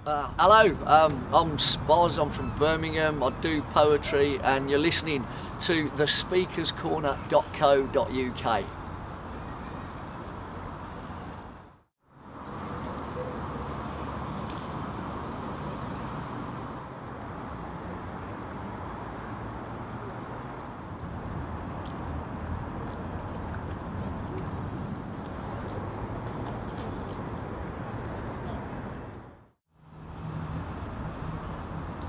Hello, I'm Spoz, I'm from Birmingham, I do poetry, and you're listening to thespeakerscorner.co.uk.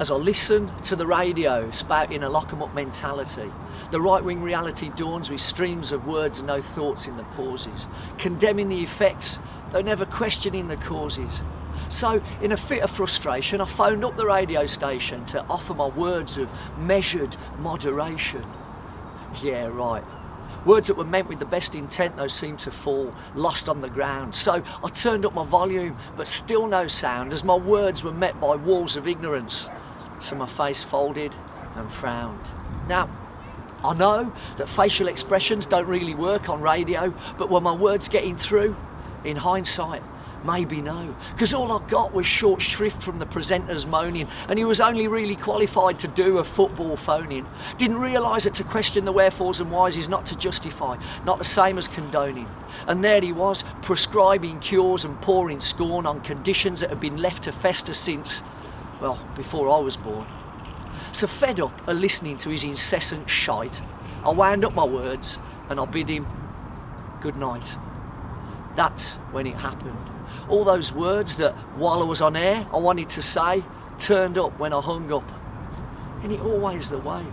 As I listen to the radio spouting a lock 'em up mentality, the right-wing reality dawns with streams of words and no thoughts in the pauses, condemning the effects, though never questioning the causes. So, in a fit of frustration, I phoned up the radio station to offer my words of measured moderation. Yeah, right. Words that were meant with the best intent, though, seemed to fall lost on the ground. So I turned up my volume, but still no sound, as my words were met by walls of ignorance. So my face folded and frowned. Now, I know that facial expressions don't really work on radio, but were my words getting through? In hindsight, maybe no, because all I got was short shrift from the presenters moaning, and he was only really qualified to do a football phone-in. Didn't realise that to question the wherefores and whys is not to justify, not the same as condoning. And there he was, prescribing cures and pouring scorn on conditions that have been left to fester since, well, before I was born. So fed up of listening to his incessant shite, I wound up my words and I bid him good night. That's when it happened. All those words that, while I was on air, I wanted to say, turned up when I hung up. Ain't it always the way?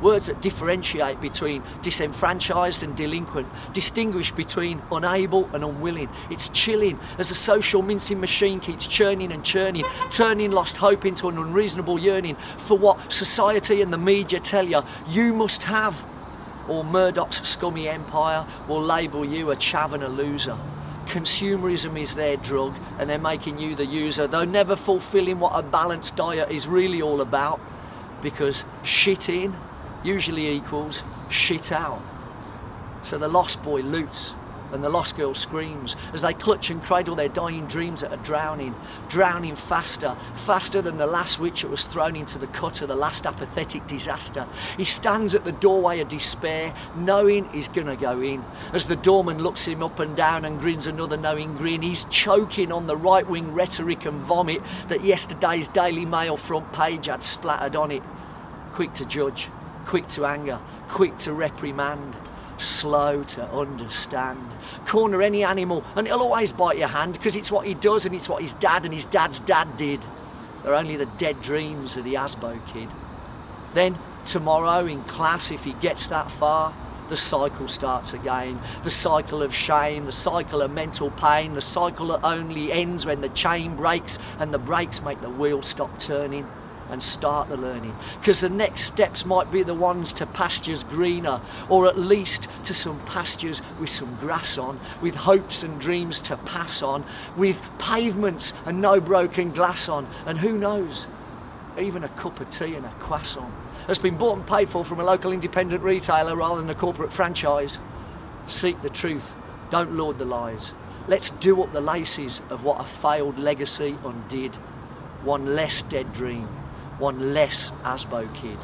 Words that differentiate between disenfranchised and delinquent, distinguish between unable and unwilling. It's chilling as the social mincing machine keeps churning and churning, turning lost hope into an unreasonable yearning for what society and the media tell you must have. Or Murdoch's scummy empire will label you a chav and a loser. Consumerism is their drug and they're making you the user, though never fulfilling what a balanced diet is really all about, because shit in usually equals shit out. So the lost boy loots and the lost girl screams as they clutch and cradle their dying dreams that are drowning faster than the last witch that was thrown into the gutter, the last apathetic disaster. He stands at the doorway of despair, knowing he's gonna go in. As the doorman looks him up and down and grins another knowing grin, he's choking on the right-wing rhetoric and vomit that yesterday's Daily Mail front page had splattered on it. Quick to judge, quick to anger, quick to reprimand, slow to understand. Corner any animal and it'll always bite your hand, because it's what he does and it's what his dad and his dad's dad did. They're only the dead dreams of the ASBO Kid. Then tomorrow in class, if he gets that far, the cycle starts again. The cycle of shame, the cycle of mental pain, the cycle that only ends when the chain breaks and the brakes make the wheel stop turning and start the learning. Because the next steps might be the ones to pastures greener, or at least to some pastures with some grass on, with hopes and dreams to pass on, with pavements and no broken glass on, and who knows, even a cup of tea and a croissant that's been bought and paid for from a local independent retailer rather than a corporate franchise. Seek the truth, don't laud the lies. Let's do up the laces of what a failed legacy undid. One less dead dream, one less ASBO Kid.